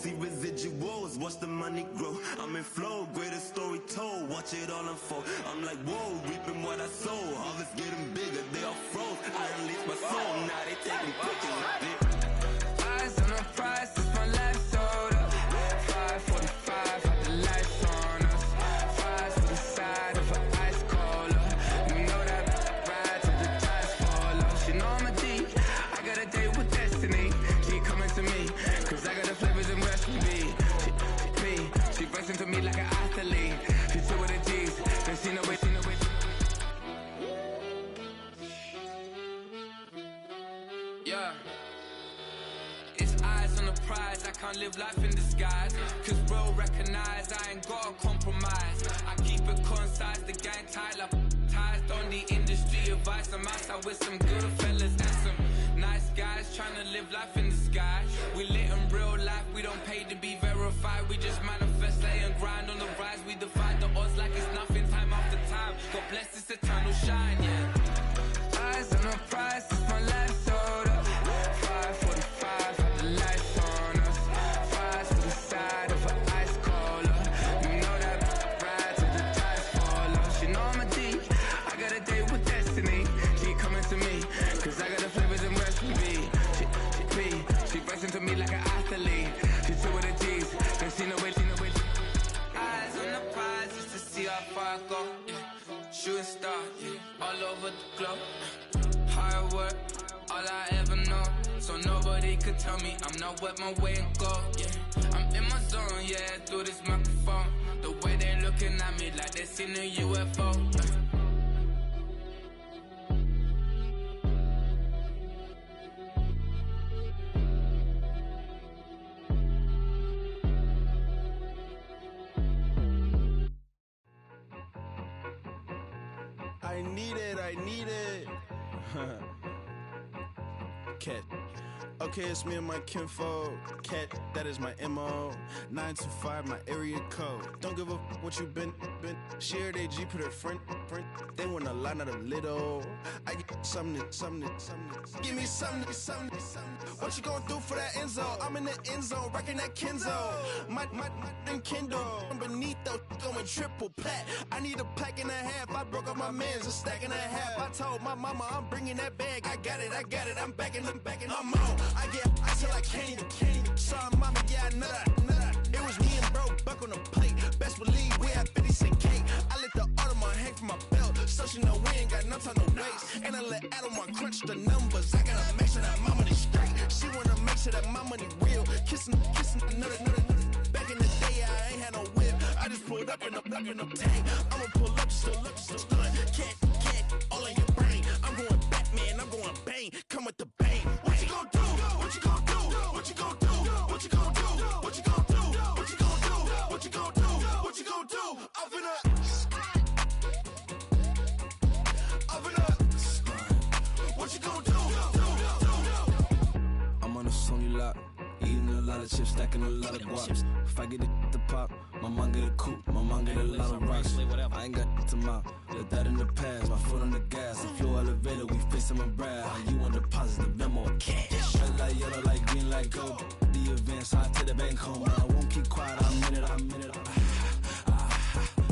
see residuals, watch the money grow. I'm in flow, greatest story told, watch it all unfold. I'm like, whoa, reaping what I sow. Harvest getting bigger, they all froze. I unleashed my soul, now they taking pictures of it. Eyes on the prize, it's my life sold up. 5:45, had the lights on us. Fries to the side of an ice cola. You know that ride till the tires fall off. She know I'm a G, I got a date with destiny. She coming to me, cause I got the flavors and recipe. She racing to me like an athlete. She two with the G's, then she know it. Yeah. It's eyes on the prize, I can't live life in disguise. Cause bro recognize I ain't gotta compromise. I keep it concise, the gang tight like ties. On the industry advice, I'm outside with some good fellas and some nice guys trying to live life in the sky. We lit in real life, we don't pay to be verified. We just manifest, lay and grind on the rise. We defy the odds like it's nothing, time after time. God bless this eternal shine, yeah. Eyes on the prize, it's my life sold up. 5:45, had the lights on us. Fries to the side of an ice cola. You know that ride till the tires fall off. She know I'm a G, I got a date with destiny. She coming to me, cause I got the flavors and recipe. She racing to me like an athlete. She two with the G's, then she know it. Eyes on the prize just to see how far I go. Yeah. Shooting star, yeah. All over the globe. Hard work, all I ever know. So nobody could tell me I'm not wet my way and go. Yeah, I'm in my zone, yeah, through this microphone. The way they looking at me like they seen a UFO. I need it. Cat. Okay, it's me and my kinfolk. Cat, that is my MO. 925, my area code. Don't give a what you been. Shared AG, put her friend. They want a lot, not a little. I get something. Give me something. What you gonna do for that Enzo? I'm in the end zone, rocking that Kenzo. My Kindle. I'm beneath though, going triple plat. I need a pack and a half. I broke up my mans, a stack and a half. I told my mama I'm bringing that bag. I got it. I'm backing. I'm on. I get ice till I candy. Sorry, mama, yeah, I know that. It was me and bro, buck on the plate. Best believe we had 50 cent cake. I let the Audemars hang from my belt, so she know we ain't got no time to waste. And I let Audemars crunch the numbers. I gotta make sure that my money straight. She wanna make sure that my money real. Kissing another. Back in the day, I ain't had no whip. I just pulled up in the tank. I'ma pull up just to stun. Cat, all in your brain. I'm going Batman, I'm going bang. Come with the bang. What you gon' do? What you gon' do? What you gon' do? What you gon' do? What you gon' do? What you gon' do? What you gon' do? What you gon' do? Up in a what you gon' do? I'm on a Sony lot, eating a lot of chips, stacking a lot of guaps. If I get it to pop, my mom get a coupe, my mom get a lot of rocks. I ain't got to mouth, let that in the past. My foot on the gas, I flow elevator, we facing my brad. How you on deposit the Venmo cash? Red light, yellow light, green light, gold. The events, I take the bank home. I won't keep quiet, I'm in it.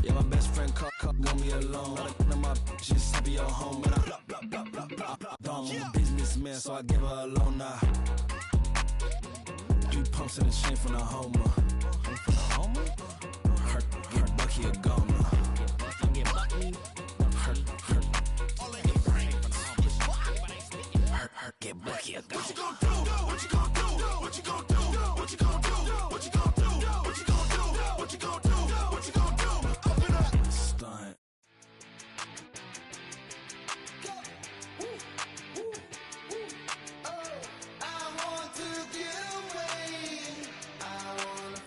Yeah, my best friend want me alone. None of my bitches be at home, and I blah. I'm a businessman, so I give her a loan now. 3 pumps in the chain from the Homer. Her Bucky a goner. Her get Bucky a goner. What you gon' do? What you gon' do? What you gon' do? What you gon' do? What you gon' do? What you gon' do? What you gon' do? What you gon' do? Up in a stunt. I want to get away. I wanna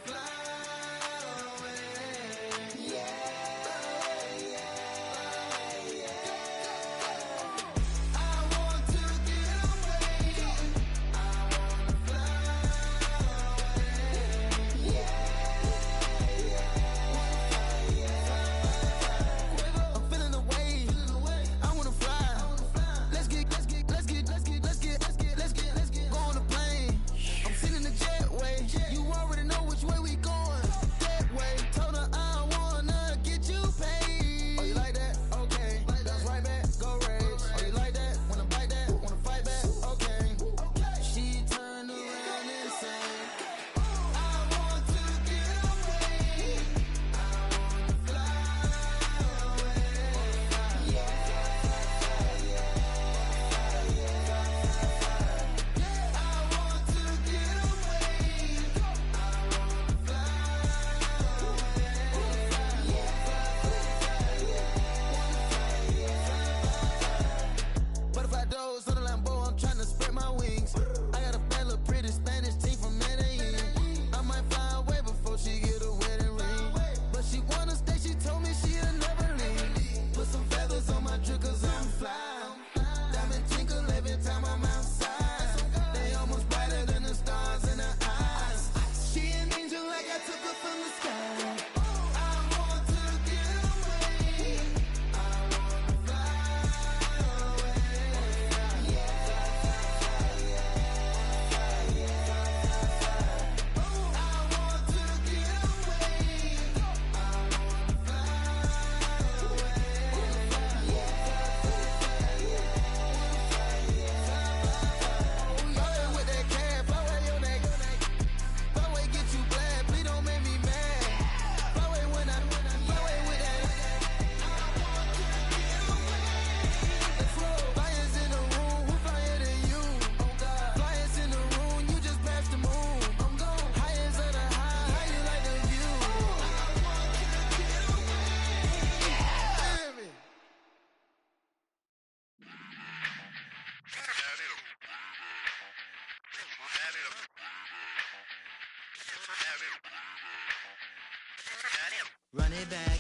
Run it back.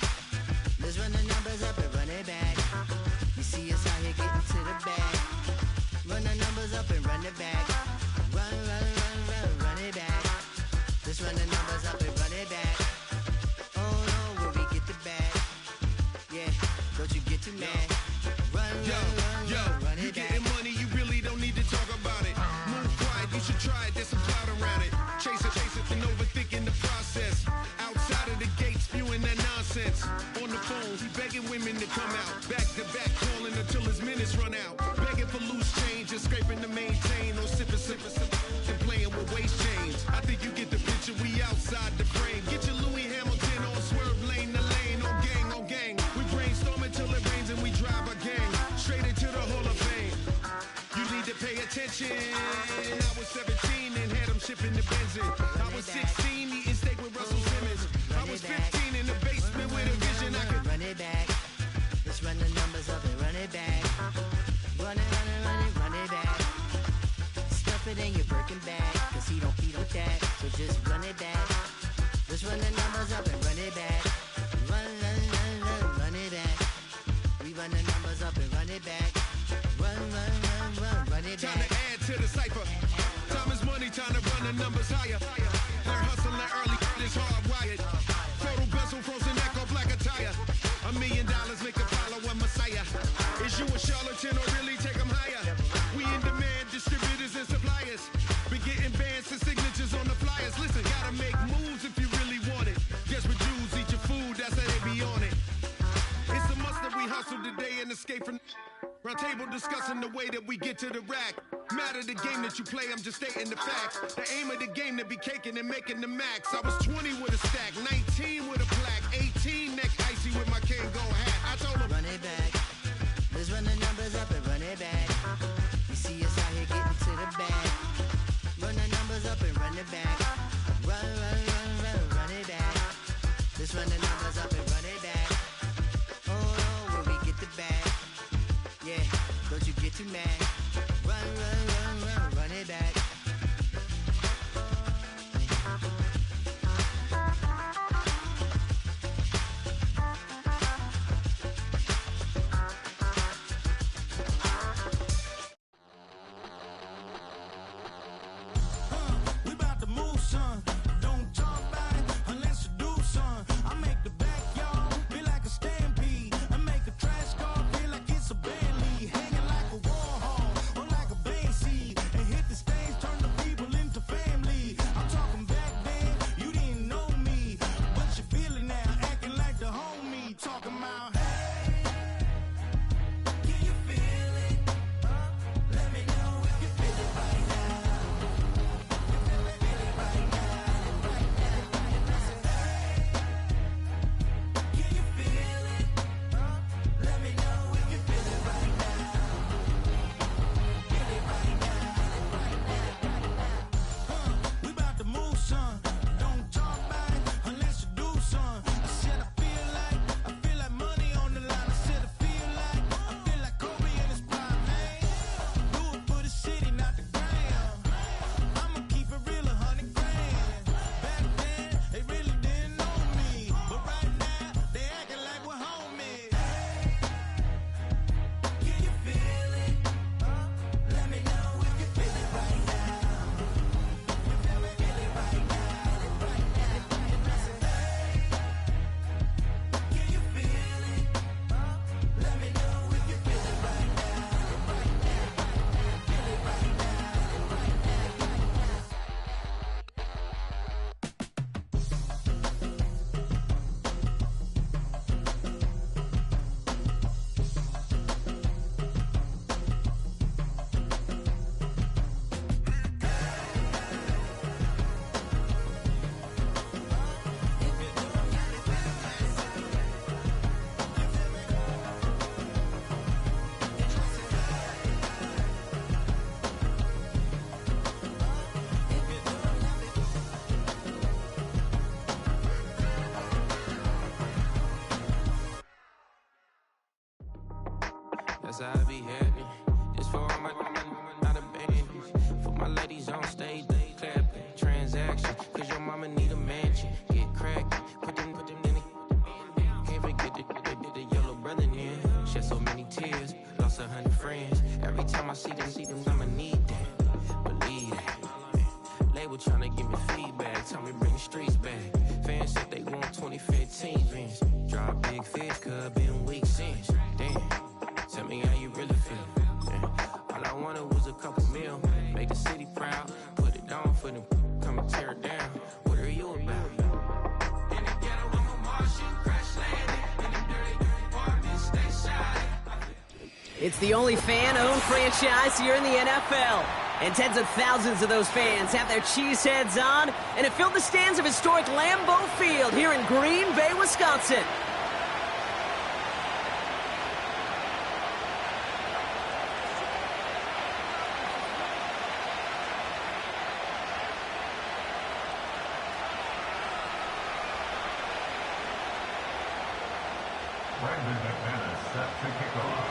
Let's run the numbers up and run it back. You see us out here getting to the bag. Run the numbers up and run it back. Run, run, run, run, run it back. Let's run the numbers up and run it back. Oh no, where we get the bag. Yeah, don't you get too mad. Run, run it you back. getting money, you really don't need to talk about it. Move quiet, you should try it, there's some clout around it. Chase it, and overthinking the process. Outside of the gates, spewing that nonsense. On the phone, he begging women to come out. Back to back, calling until his minutes run out. Begging for loose change and scraping to maintain. Or sipping, and playing with waist chains. I think you get the picture, we outside the frame. Get your Louis Hamilton on swerve lane to lane. On gang. We brainstorm until it rains and we drive a gang. Straight into the Hall of Fame. You need to pay attention. I was 17 and had them shipping the benzin. I was 16 eating steak with Russell Simmons. I was 15 in the basement with a vision. I could run it back. Let's run the numbers up and run it back. Run it back. Stuff it in your Birkin bag, cause he don't with that. So just run it back. Let's run the numbers up and run it back. Run it back. We run the numbers up and run it back. Run it back. time to add to the cipher. Time is money, time to run the numbers higher. Learn hustling early, this hardwired. Total bezel, frozen neck or black attire. $1 million make a follow a messiah. Is you a charlatan or really take them higher? We in demand, distributors and suppliers. Be getting bands and signatures on the flyers. Listen, gotta make moves if you really want it. Guess what Jews eat your food, that's how they be on it. It's a must that we hustle today and escape from round table discussing the way that we get to the rack. Matter the game that you play, I'm just stating the facts. The aim of the game to be caking and making the max. I was 20 with a stack, 19 with a plaque, 18 neck icy with my Kango hat. I told him, run it back. Let's run the numbers up and run it back. You see us out here getting to the bag. Run the numbers up and run it back. Run it back. Let's run the numbers up and run it back. Oh no, when we get the bag. Yeah, don't you get too mad. Run it back. We about to move, son. Don't talk about it unless you do, son. I make the backyard feel like a stampede. I make a trash car feel like it's a Bentley. Hanging like a Warhol or like a Banksy. And hit the stage, turn the people into family. I'm talking back then, you didn't know me. But you feel it now, acting like the homie. Talking about, hey, can you feel it? Let me know if you feel it right now. Can you feel it? Let me know if you feel it right now. Feel it right now. We about to move, son. Don't talk about it unless you do, son. I said I feel like money on the line. I said I feel like Kobe in his prime, man. Do it for the city, not the gram. I'ma keep it real, 100 grand. Back then, they really didn't know me. But right now, they acting like we're homies. Can you feel it? Let me know if you feel it right now. You feel it right now. Can you feel it? Let me know if you feel it right now. Feel it right now. That's how I be happening. This for all my not a band. For my ladies on stage, time we bring the streets back. Fans said they want 2015 Vince. Drive big fish, cuz been weak since. Damn, tell me how you really feel. Yeah. All I wanted was a couple mil. Make the city proud. Put it down for them. Come and tear it down. What are you about? In the ghetto, I'm a Martian. Crash landing. In the dirty apartments, stay shy. It's the only fan-owned franchise here in the NFL. And tens of thousands of those fans have their cheese heads on, and it filled the stands of historic Lambeau Field here in Green Bay, Wisconsin. Brandon McManus set to kick off.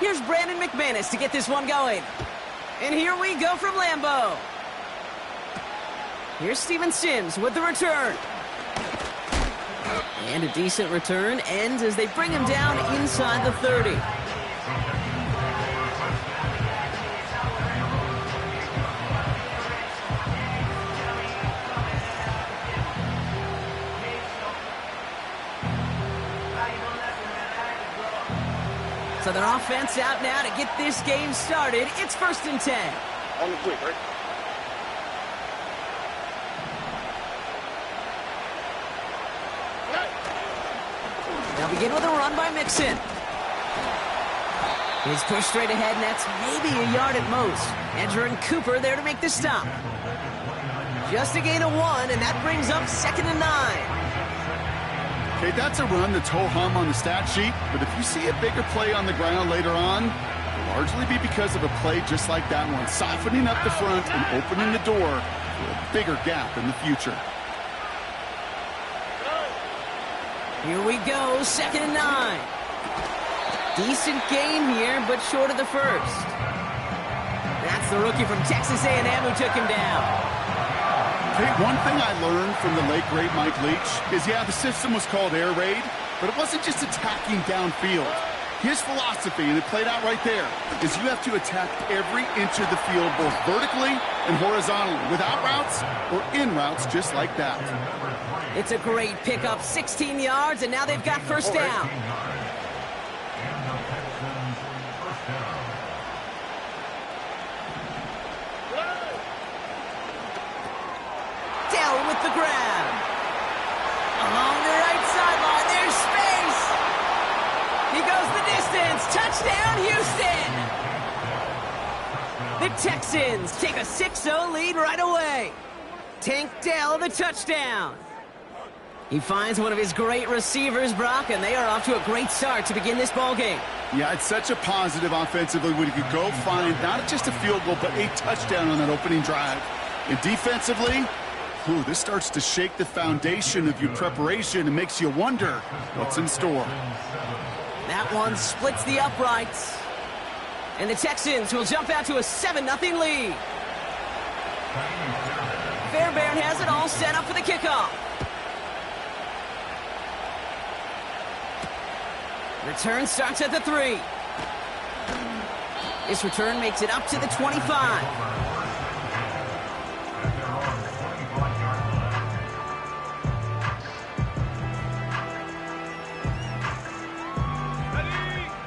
Here's Brandon McManus to get this one going. And here we go from Lambeau. Here's Steven Sims with the return. And a decent return ends as they bring him down inside the 30. So their offense out now to get this game started. It's 1st and 10. On the quick, right? They'll begin with a run by Mixon. He's pushed straight ahead, and that's maybe a yard at most. Edger and Cooper there to make the stop. Just a gain of 1, and that brings up 2nd and 9. Okay, that's a run that's ho-hum on the stat sheet, but if you see a bigger play on the ground later on, it'll largely be because of a play just like that one, softening up the front and opening the door for a bigger gap in the future. Here we go, 2nd and 9. Decent gain here, but short of the first. That's the rookie from Texas A&M who took him down. Okay, one thing I learned from the late, great Mike Leach is, yeah, the system was called air raid, but it wasn't just attacking downfield. His philosophy, and it played out right there, is you have to attack every inch of the field, both vertically and horizontally, without routes or in routes just like that. It's a great pickup, 16 yards, and now they've got first down. Dell with the grab. Along the right sideline, there's space. He goes the distance. Touchdown, Houston. The Texans take a 6-0 lead right away. Tank Dell the touchdown. He finds one of his great receivers, Brock, and they are off to a great start to begin this ball game. Yeah, it's such a positive offensively when you could go find not just a field goal, but a touchdown on that opening drive. And defensively, this starts to shake the foundation of your preparation and makes you wonder what's in store. That one splits the uprights. And the Texans will jump out to a 7-0 lead. Fairbairn has it all set up for the kickoff. Return starts at the 3. This return makes it up to the 25.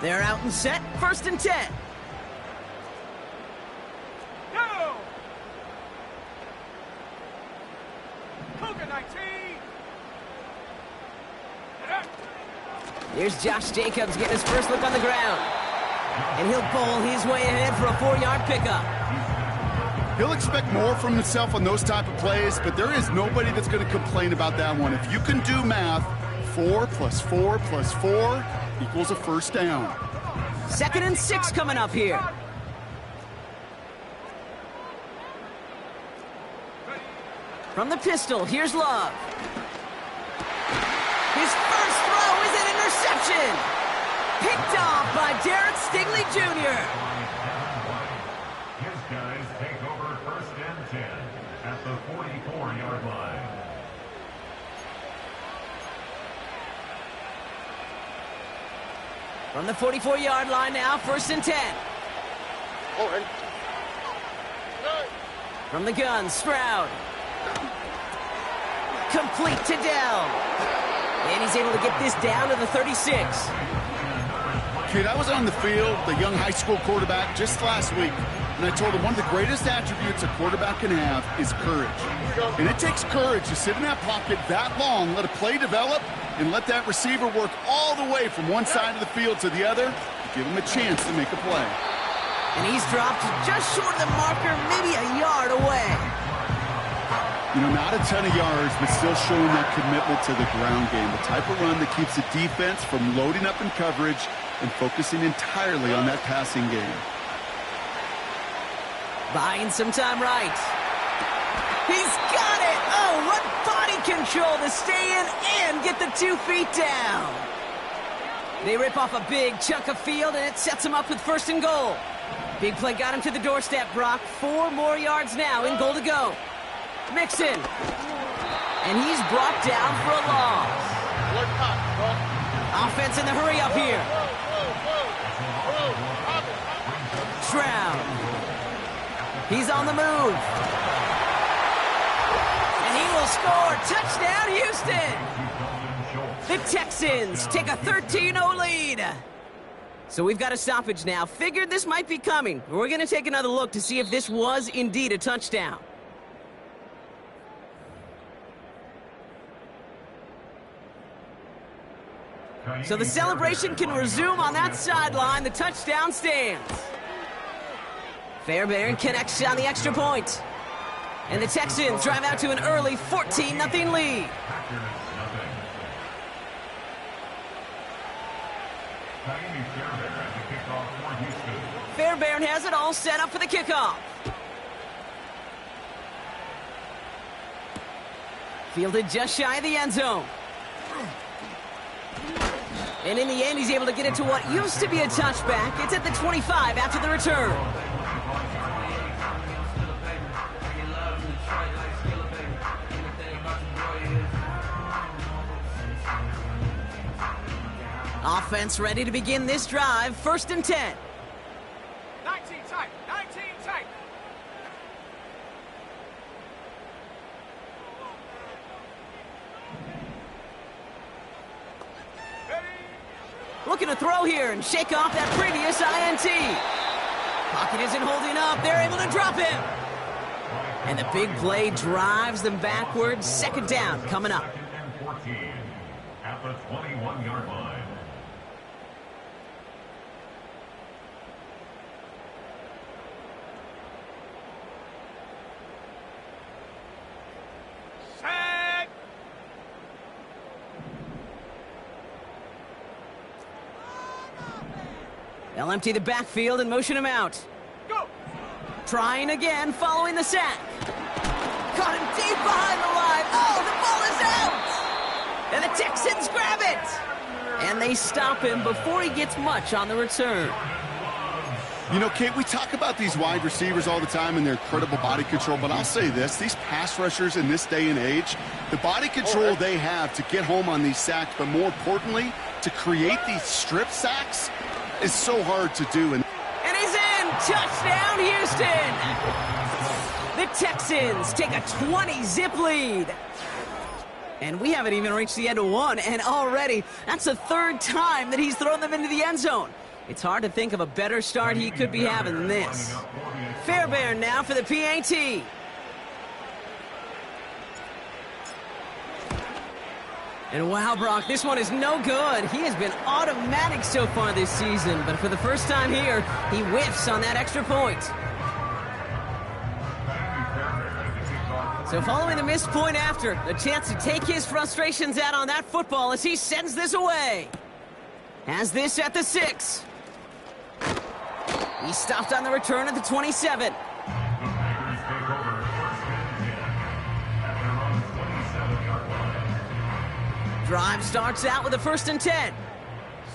They're out and set, 1st and 10. Go! Cougar 19. Here's Josh Jacobs getting his first look on the ground. And he'll bowl his way ahead for a 4-yard pickup. He'll expect more from himself on those type of plays, but there is nobody that's going to complain about that one. If you can do math, 4 + 4 + 4 equals a first down. 2nd and 6 coming up here. From the pistol, here's Love. His first throw is an interception. Picked off by Derek Stingley Jr. His guys take over 1st and 10 at the 44-yard line. From the 44-yard line now, 1st and 10. From the gun, Stroud. Complete to Dell. And he's able to get this down to the 36. Kid, I was on the field, the young high school quarterback, just last week, and I told him one of the greatest attributes a quarterback can have is courage. And it takes courage to sit in that pocket that long, let a play develop, and let that receiver work all the way from one side of the field to the other to give him a chance to make a play. And he's dropped just short of the marker, maybe a yard away. You know, not a ton of yards, but still showing that commitment to the ground game, the type of run that keeps the defense from loading up in coverage and focusing entirely on that passing game. Buying some time right. He's got it! Oh, what body control to stay in and get the 2 feet down. They rip off a big chunk of field, and it sets him up with 1st and goal. Big play got him to the doorstep, Brock. 4 more yards now in goal to go. Mixon. And he's brought down for a loss. Offense in the hurry up here. Stroud. He's on the move. And he will score. Touchdown, Houston. The Texans take a 13-0 lead. So we've got a stoppage now. Figured this might be coming. We're going to take another look to see if this was indeed a touchdown. So the celebration can resume on that sideline. The touchdown stands. Fairbairn connects on the extra point. And the Texans drive out to an early 14-0 lead. Fairbairn has it all set up for the kickoff. Fielded just shy of the end zone. And in the end, he's able to get it to what used to be a touchback. It's at the 25 after the return. Offense ready to begin this drive. 1st and 10. 19 tight. 19 tight. Looking to throw here and shake off that previous INT. Pocket isn't holding up. They're able to drop him. And the big play drives them backwards. 2nd down coming up. 14 at the 21-yard line. Set. They'll empty the backfield and motion him out. Go. Trying again following the sack. Caught him deep behind the line. Oh, the ball is out! And the Texans grab it! And they stop him before he gets much on the return. You know, Kate, we talk about these wide receivers all the time and their incredible body control, but I'll say this, these pass rushers in this day and age, the body control they have to get home on these sacks, but more importantly, to create these strip sacks is so hard to do. And he's in! Touchdown, Houston! The Texans take a 20-zip lead. And we haven't even reached the end of one, and already, that's the 3rd time that he's thrown them into the end zone. It's hard to think of a better start he could be having than this. Fairbairn now for the PAT. And wow, Brock, this one is no good. He has been automatic so far this season, but for the first time here, he whiffs on that extra point. So following the missed point after, the chance to take his frustrations out on that football as he sends this away. Has this at the 6. He stopped on the return at the 27. Drive starts out with a 1st and 10.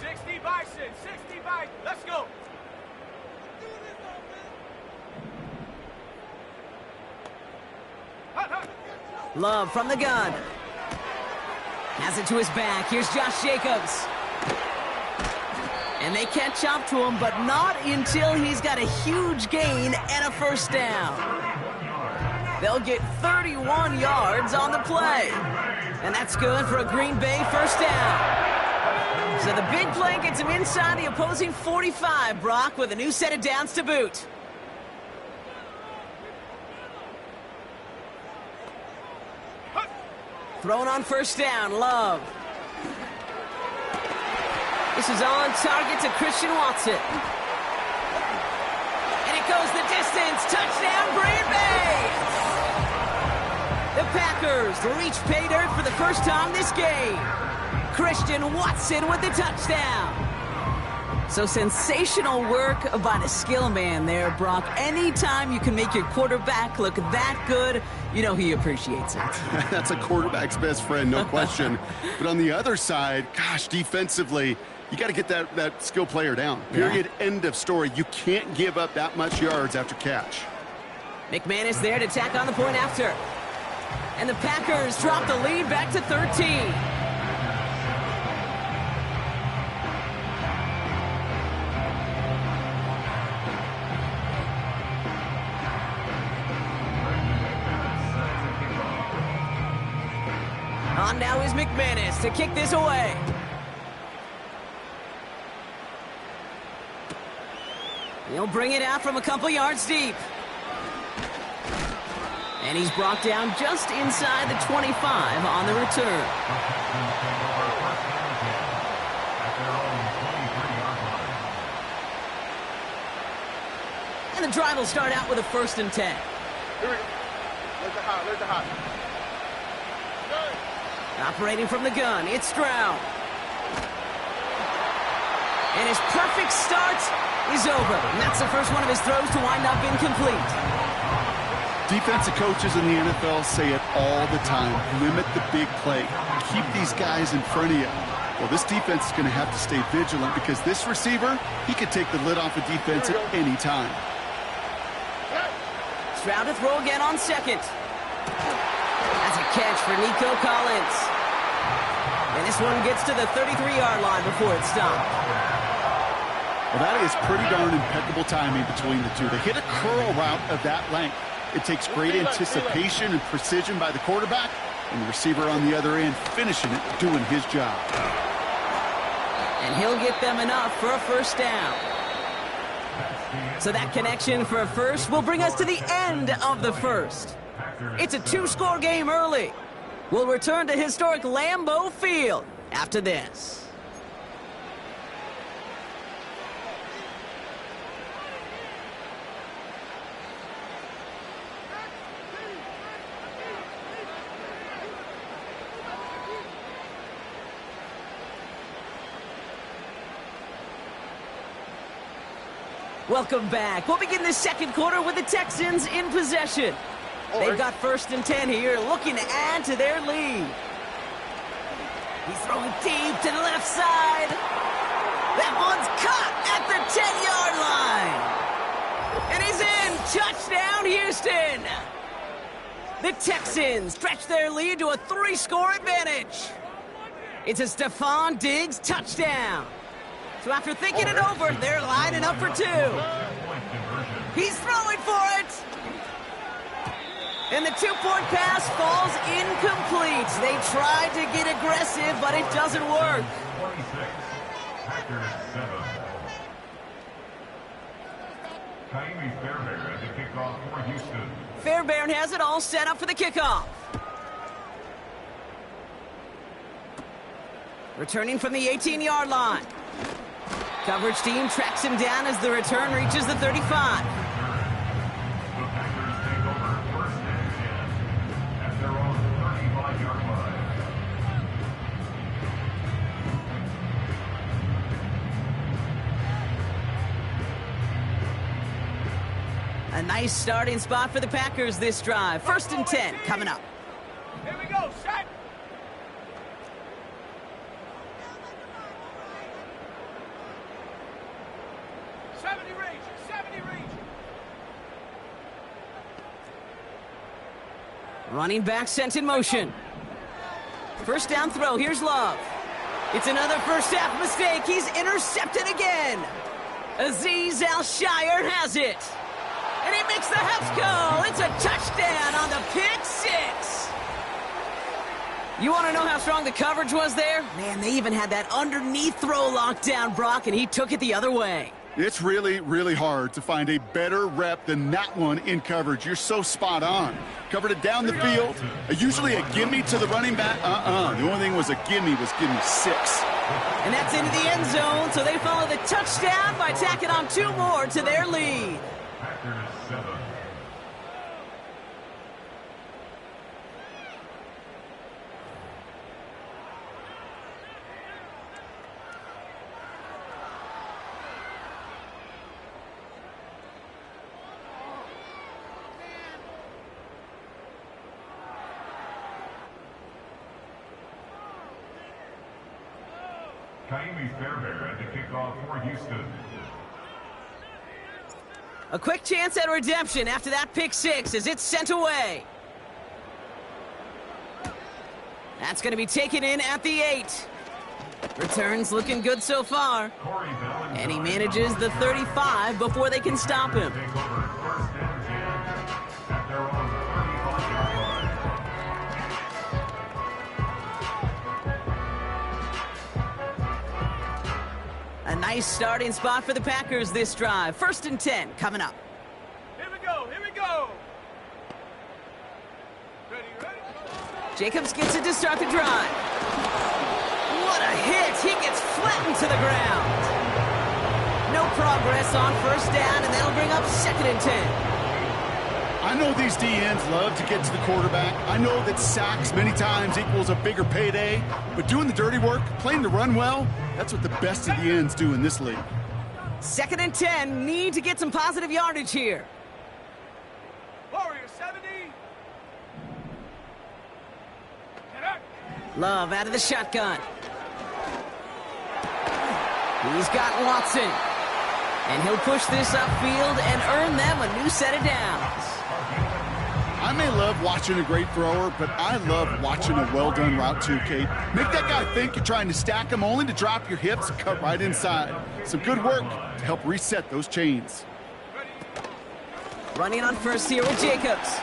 60 by 6. 60 by. Let's go. Love from the gun. Has it to his back. Here's Josh Jacobs. And they catch up to him, but not until he's got a huge gain and a first down. They'll get 31 yards on the play. And that's good for a Green Bay first down. So the big play gets him inside the opposing 45, Brock, with a new set of downs to boot. Thrown on first down, Love. This is on target to Christian Watson. And it goes the distance. Touchdown, Green Bay! The Packers reach pay dirt for the first time this game. Christian Watson with the touchdown. So sensational work by the skill man there, Brock. Anytime you can make your quarterback look that good, you know he appreciates it. That's a quarterback's best friend, no question. But on the other side, gosh, defensively, you got to get that skill player down. Period. Yeah. End of story. You can't give up that much yards after catch. McManus there to tack on the point after. And the Packers drop the lead back to 13. On now is McManus to kick this away. He'll bring it out from a couple yards deep. And he's brought down just inside the 25 on the return. And the drive will start out with a 1st and 10. Here we go. Let the hot. Operating from the gun, it's Stroud. And his perfect start is over. And that's the first one of his throws to wind up incomplete. Defensive coaches in the NFL say it all the time. Limit the big play. Keep these guys in front of you. Well, this defense is going to have to stay vigilant because this receiver, he could take the lid off a defense at any time. Stroud to throw again on second. That's a catch for Nico Collins. And this one gets to the 33-yard line before it's stopped. Well, that is pretty darn impeccable timing between the two. They hit a curl route of that length. It takes great anticipation and precision by the quarterback, and the receiver on the other end finishing it, doing his job. And he'll get them enough for a first down. So that connection for a first will bring us to the end of the first. It's a 2-score game early. We'll return to historic Lambeau Field after this. Welcome back. We'll begin the second quarter with the Texans in possession. They've got 1st and 10 here, looking to add to their lead. He's throwing deep to the left side. That one's caught at the 10-yard line. And he's in. Touchdown, Houston. The Texans stretch their lead to a 3-score advantage. It's a Stephon Diggs touchdown. So after thinking it over, they're lining up for 2. He's throwing for it. And the 2-point pass falls incomplete. They tried to get aggressive, but it doesn't work. 26, Packers 7. Kaimi Fairbairn at the kickoff for Houston. Fairbairn has it all set up for the kickoff. Returning from the 18-yard line. Coverage team tracks him down as the return reaches the 35. A nice starting spot for the Packers this drive. 1st and 10 coming up. Here we go, set. Running back sent in motion. First down throw. Here's Love. It's another first half mistake. He's intercepted again. Azeez Al-Shire has it. And he makes the Hefs go. It's a touchdown on the pick six. You want to know how strong the coverage was there? Man, they even had that underneath throw locked down, Brock, and he took it the other way. It's really, really hard to find a better rep than that one in coverage. You're so spot on. Covered it down the field. Usually a gimme to the running back. The only thing was a gimme 6. And that's into the end zone, so they follow the touchdown by tacking on 2 more to their lead. Packers 7. Kaimi Fairbairn at the kickoff for Houston. A quick chance at redemption after that pick six as it's sent away. That's going to be taken in at the 8. Returns looking good so far. And he manages the 35 before they can stop him. A nice starting spot for the Packers this drive. 1st and 10 coming up. Here we go, here we go. Ready, ready. Jacobs gets it to start the drive. What a hit! He gets flattened to the ground. No progress on 1st down, and that'll bring up 2nd and 10. I know these DNs love to get to the quarterback. I know that sacks many times equals a bigger payday, but doing the dirty work, playing the run well, that's what the best of the ends do in this league. 2nd and 10, need to get some positive yardage here. Warrior 70. Get up. Love out of the shotgun. He's got Watson. And he'll push this upfield and earn them a new set of downs. I may love watching a great thrower, but I love watching a well-done route too, Kate. Make that guy think you're trying to stack him only to drop your hips and cut right inside. Some good work to help reset those chains. Running on first here with Jacobs.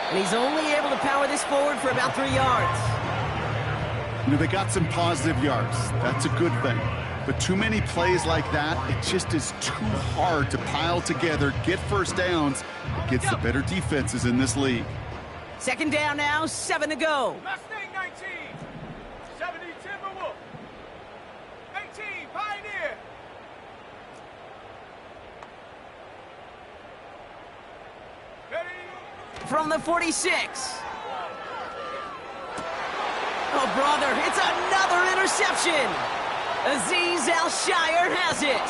And he's only able to power this forward for about 3 yards. You know, they got some positive yards. That's a good thing. But too many plays like that, it just is too hard to pile together, get first downs against the better defenses in this league. 2nd down now, 7 to go. Mustang 19. 70 Timberwolf. 18 Pioneer. Ready. From the 46. Oh, brother, it's another interception. Azeez Al-Shire has it.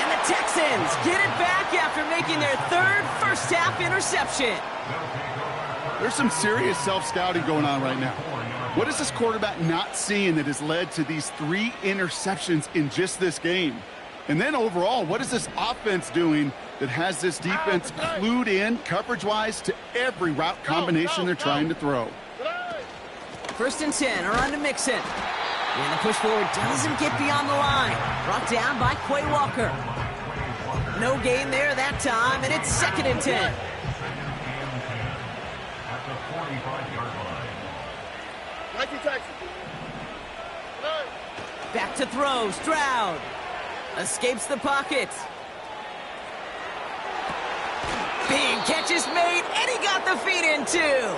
And the Texans get it back after making their 3rd first-half interception. There's some serious self-scouting going on right now. What is this quarterback not seeing that has led to these 3 interceptions in just this game? And then overall, what is this offense doing that has this defense clued in, coverage-wise, to every route combination they're trying to throw? 1st and 10, around to Mixon. And the push forward doesn't get beyond the line. Brought down by Quay Walker. No gain there that time, and it's 2nd and 10. At the 45-yard line. Back to throw, Stroud. Escapes the pocket. Big catch is made, and he got the feet in too.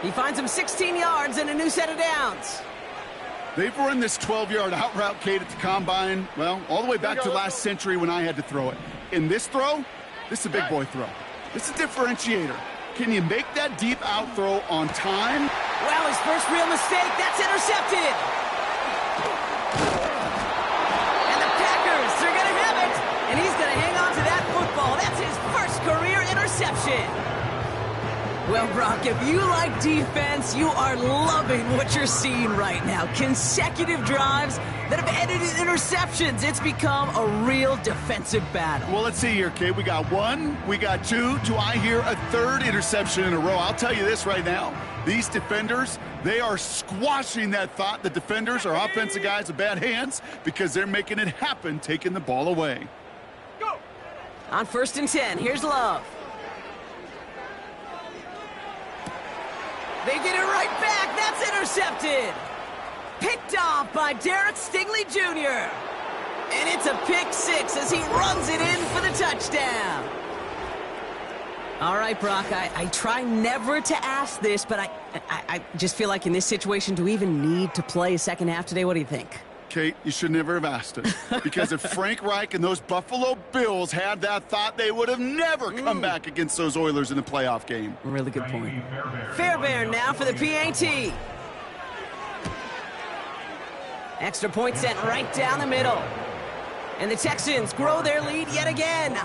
He finds him 16 yards and a new set of downs. They've run this 12-yard out route, Kate, at the combine, well, all the way back to last century when I had to throw it. In this throw, this is a big boy throw. This is a differentiator. Can you make that deep out throw on time? Well, his first real mistake, that's intercepted. And the Packers, they're going to have it. And he's going to hang on to that football. That's his first career interception. Well, Brock, if you like defense, you are loving what you're seeing right now. Consecutive drives that have ended in interceptions. It's become a real defensive battle. Well, let's see here, Kate. We got 1, we got 2. Do I hear a 3rd interception in a row? I'll tell you this right now. These defenders, They are squashing that thought the defenders or offensive guys with bad hands because they're making it happen, taking the ball away. Go. On 1st and 10, here's Love. They get it right back. That's intercepted. Picked off by Derek Stingley Jr. And it's a pick 6 as he runs it in for the touchdown. All right, Brock, I try never to ask this, but I just feel like in this situation, do we even need to play a second half today? What do you think? Kate, you should never have asked it. Because if Frank Reich and those Buffalo Bills had that thought, they would have never come back against those Oilers in the playoff game. Really good point. Fairbairn now for the PAT. Extra point sent right down the middle. And the Texans grow their lead yet again.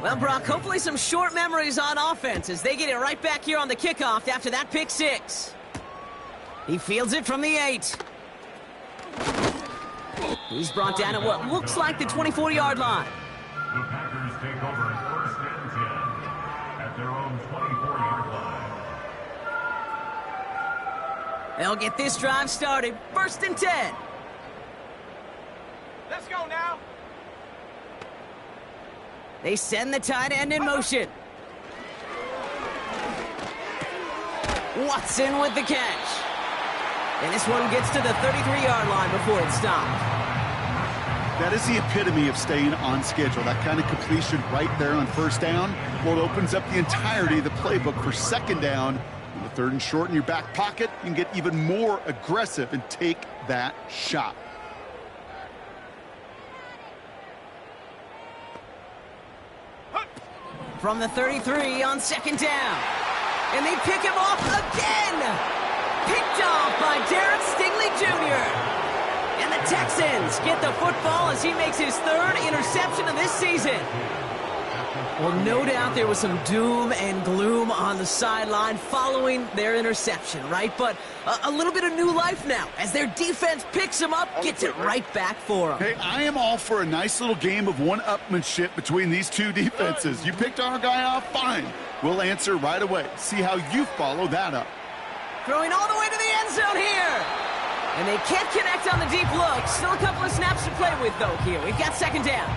Well, Brock, hopefully some short memories on offense as they get it right back here on the kickoff after that pick 6. He fields it from the 8. He's brought down at what looks like the 24-yard line. The Packers take over at 1st and 10 at their own 24-yard line. They'll get this drive started. 1st and 10. Let's go now. They send the tight end in motion. Watson with the catch. And this one gets to the 33-yard line before it's stopped. That is the epitome of staying on schedule. That kind of completion right there on 1st down. Well, it opens up the entirety of the playbook for 2nd down. The 3rd and short in your back pocket, you can get even more aggressive and take that shot. From the 33 on 2nd down. And they pick him off again. Picked off by Derek Stingley Jr. And the Texans get the football as he makes his 3rd interception of this season. Well, no doubt there was some doom and gloom on the sideline following their interception, right? But a little bit of new life now as their defense picks him up, gets it right back for them. Hey, I am all for a nice little game of one-upmanship between these two defenses. You picked our guy off, fine. We'll answer right away. See how you follow that up. Throwing all the way to the end zone here. And they can't connect on the deep look. Still a couple of snaps to play with, though, here. We've got 2nd down.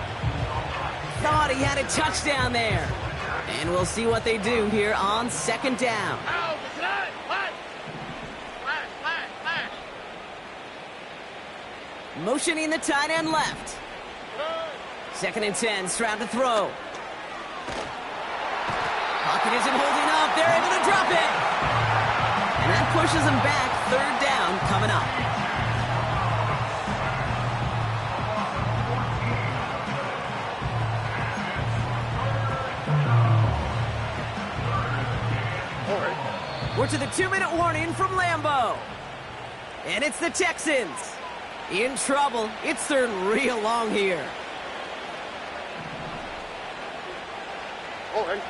Thought he had a touchdown there. And we'll see what they do here on 2nd down. Motioning the tight end left. 2nd and 10, Stroud to throw. Pocket isn't holding up. They're able to drop it. And that pushes them back. 3rd down coming up. We're to the 2-minute warning from Lambeau. And it's the Texans. In trouble. It's 3rd and real long here. All right.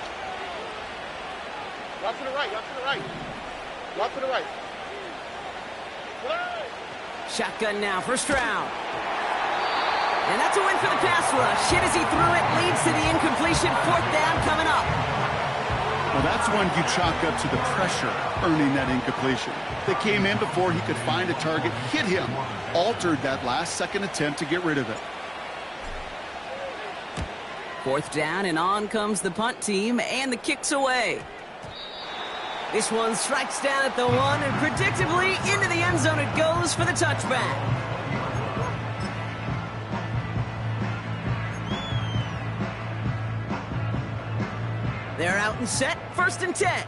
Drop to the right, drop to the right. Drop to the right. Shotgun now for Stroud. And that's a win for the pass rush. Hit as he threw it, leads to the incompletion. 4th down coming up. Well, that's one you chalk up to the pressure earning that incompletion. They came in before he could find a target, hit him, altered that last-second attempt to get rid of it. 4th down, and on comes the punt team, and the kick's away. This one strikes down at the 1, and predictably into the end zone it goes for the touchback. They're out and set, 1st and 10.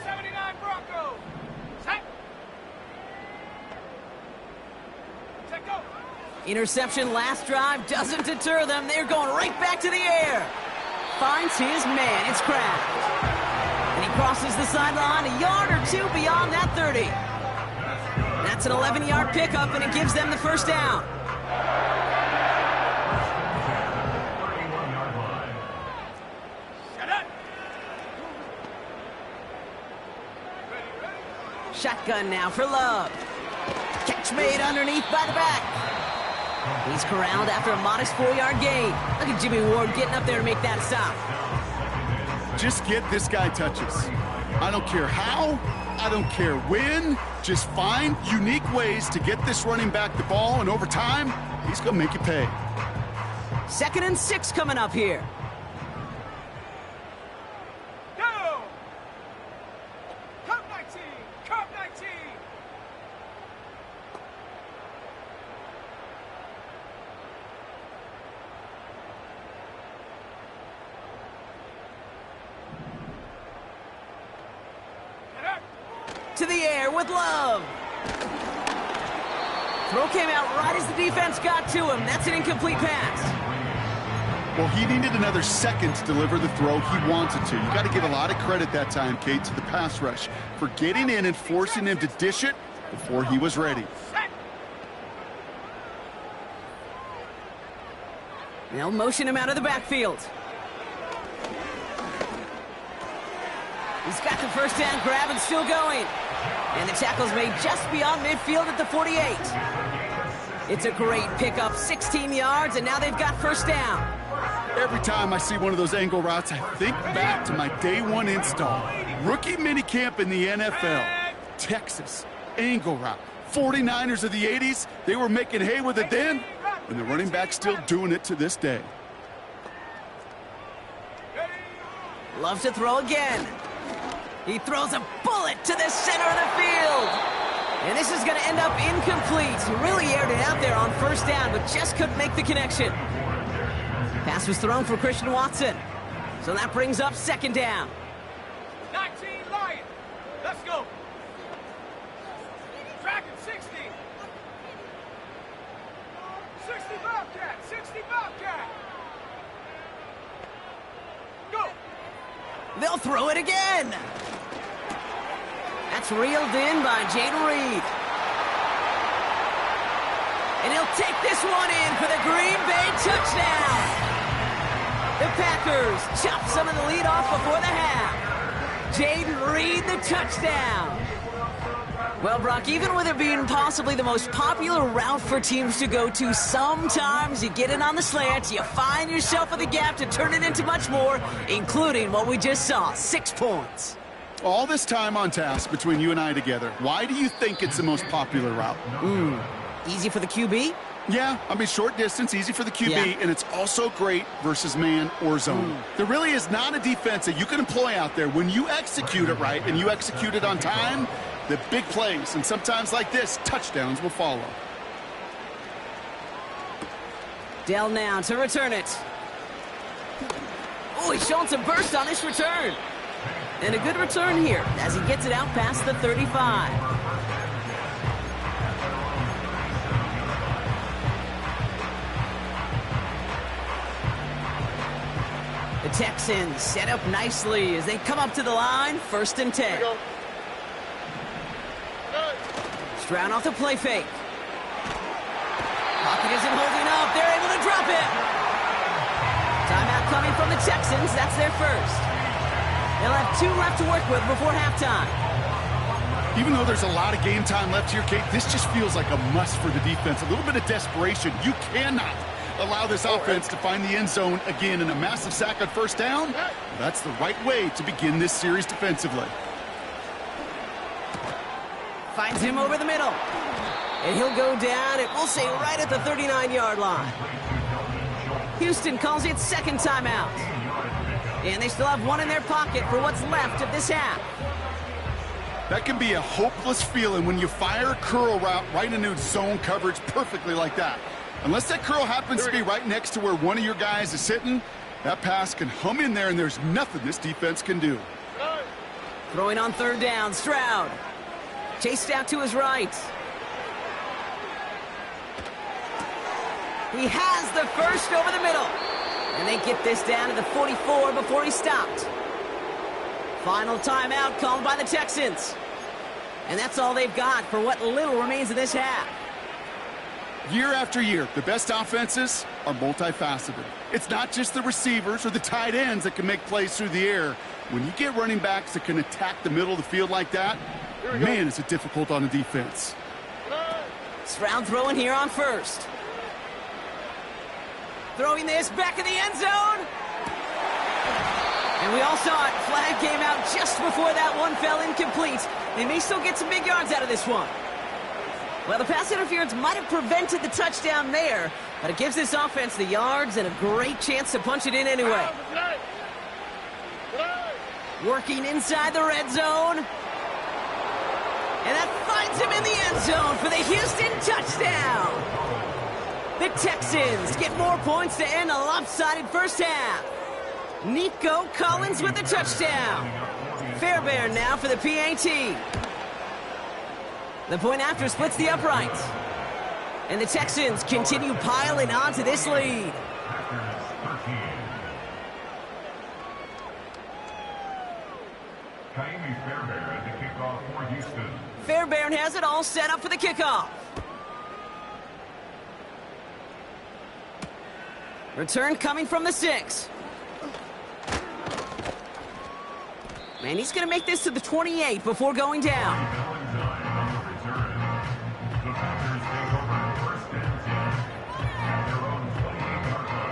79 Broncos. Set. Set, go. Interception last drive doesn't deter them. They're going right back to the air. Finds his man. It's Kraft. And he crosses the sideline a yard or 2 beyond that 30. That's an 11-yard pickup, and it gives them the 1st down. Shotgun now for Love. Catch made underneath by the back. He's corralled after a modest 4-yard gain. Look at Jimmy Ward getting up there to make that stop. just get this guy touches. I don't care how, I don't care when, just find unique ways to get this running back the ball, and over time, he's going to make you pay. 2nd and 6 coming up here. Go! Come 19! Come 19! To the air with Love. Throw came out right as the defense got to him. That's an incomplete pass. Well, he needed another second to deliver the throw he wanted to. You got to give a lot of credit that time, Kate, to the pass rush for getting in and forcing him to dish it before he was ready. They'll motion him out of the backfield. He's got the first down grab and still going. And the tackle's made just beyond midfield at the 48. It's a great pickup, 16 yards, and now they've got first down. Every time I see one of those angle routes, I think back to my day one install. Rookie minicamp in the NFL. Texas, angle route. 49ers of the 80s, they were making hay with it then, and the running back's still doing it to this day. Loves to throw again. He throws a bullet to the center of the field. And this is going to end up incomplete. He really aired it out there on first down, but just couldn't make the connection. Pass was thrown for Christian Watson. So that brings up 2nd down. 19 Lion. Let's go. Tracking 60. 60 Bobcat. 60 Bobcat. Go. They'll throw it again. That's reeled in by Jaden Reed. And he'll take this one in for the Green Bay touchdown. The Packers chop some of the lead off before the half. Jaden Reed, the touchdown. Well, Brock, even with it being possibly the most popular route for teams to go to, sometimes you get in on the slant, you find yourself with a gap to turn it into much more, including what we just saw, 6 points. All this time on task between you and I together, why do you think it's the most popular route? Easy for the QB? Yeah, I mean, short distance, easy for the QB, and it's also great versus man or zone. There really is not a defense that you can employ out there. When you execute it right and you execute it on time, the big plays, and sometimes like this, touchdowns will follow. Dell now to return it. Oh, he's showing some burst on this return. And a good return here as he gets it out past the 35. The Texans set up nicely as they come up to the line, 1st and 10. Stroud off the play fake. Pocket isn't holding up. They're able to drop it. Timeout coming from the Texans. That's their first. They'll have 2 left to work with before halftime. Even though there's a lot of game time left here, Kate, this just feels like a must for the defense. A little bit of desperation. You cannot allow this offense to find the end zone again, in a massive sack on first down. That's the right way to begin this series defensively. Finds him over the middle. And he'll go down, we'll say right at the 39-yard line. Houston calls it 2nd timeout. And they still have 1 in their pocket for what's left of this half. That can be a hopeless feeling when you fire a curl route right into zone coverage perfectly like that. Unless that curl happens to be right next to where one of your guys is sitting, that pass can hum in there and there's nothing this defense can do. Throwing on 3rd down, Stroud. Chased out to his right. He has the first over the middle. And they get this down to the 44 before he stopped. Final timeout called by the Texans. And that's all they've got for what little remains of this half. Year after year, the best offenses are multifaceted. It's not just the receivers or the tight ends that can make plays through the air. When you get running backs that can attack the middle of the field like that, man, is it difficult on the defense. Stroud throwing here on 1st. Throwing this back in the end zone. And we all saw it. Flag came out just before that one fell incomplete. They may still get some big yards out of this one. Well, the pass interference might have prevented the touchdown there, but it gives this offense the yards and a great chance to punch it in anyway. Working inside the red zone. And that finds him in the end zone for the Houston touchdown. The Texans get more points to end a lopsided first half. Nico Collins with the touchdown. Fairbairn now for the PAT. The point after splits the uprights. And the Texans continue piling on to this lead. Fairbairn at the kickoff for Houston. Fairbairn has it all set up for the kickoff. Return coming from the 6. And he's going to make this to the 28 before going down. The Packers take over first and 10 at their own 28-yard line.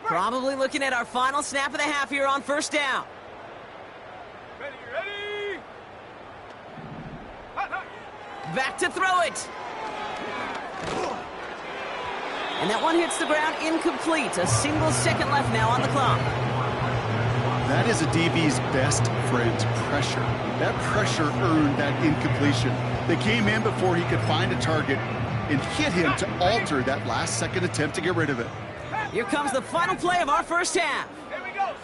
Probably looking at our final snap of the half here on first down. Ready. Back to throw it. And that one hits the ground incomplete. A single second left now on the clock. That is a DB's best friend, pressure. That pressure earned that incompletion. They came in before he could find a target and hit him to alter that last second attempt to get rid of it. Here comes the final play of our first half. Here we go.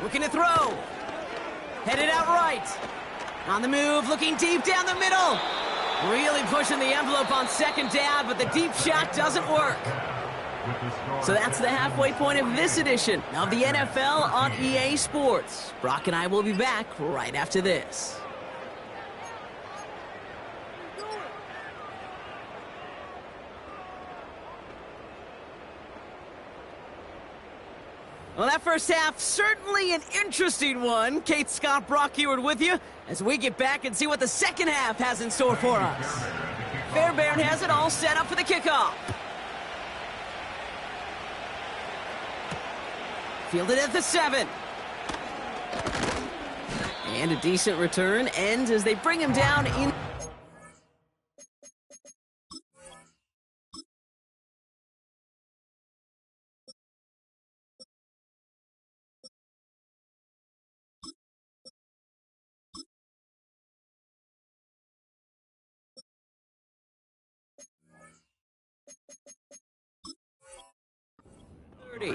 Looking to throw. Headed out right. On the move, looking deep down the middle. Really pushing the envelope on second down, but the deep shot doesn't work. So that's the halfway point of this edition of the NFL on EA Sports. Brock and I will be back right after this. Well, that first half, certainly an interesting one. Kate, Scott, Brock Heward with you as we get back and see what the second half has in store for us. Fairbairn has it all set up for the kickoff. Fielded at the 7. And a decent return ends as they bring him down in... The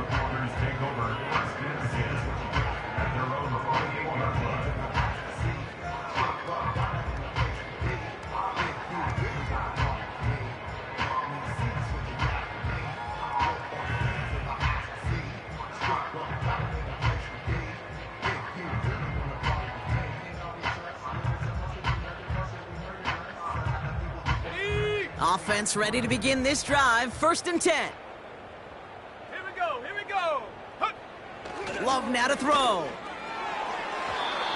Packers take over first and 10 at their own 28-yard line. Offense ready to begin this drive. First and 10. Here we go. Love now to throw.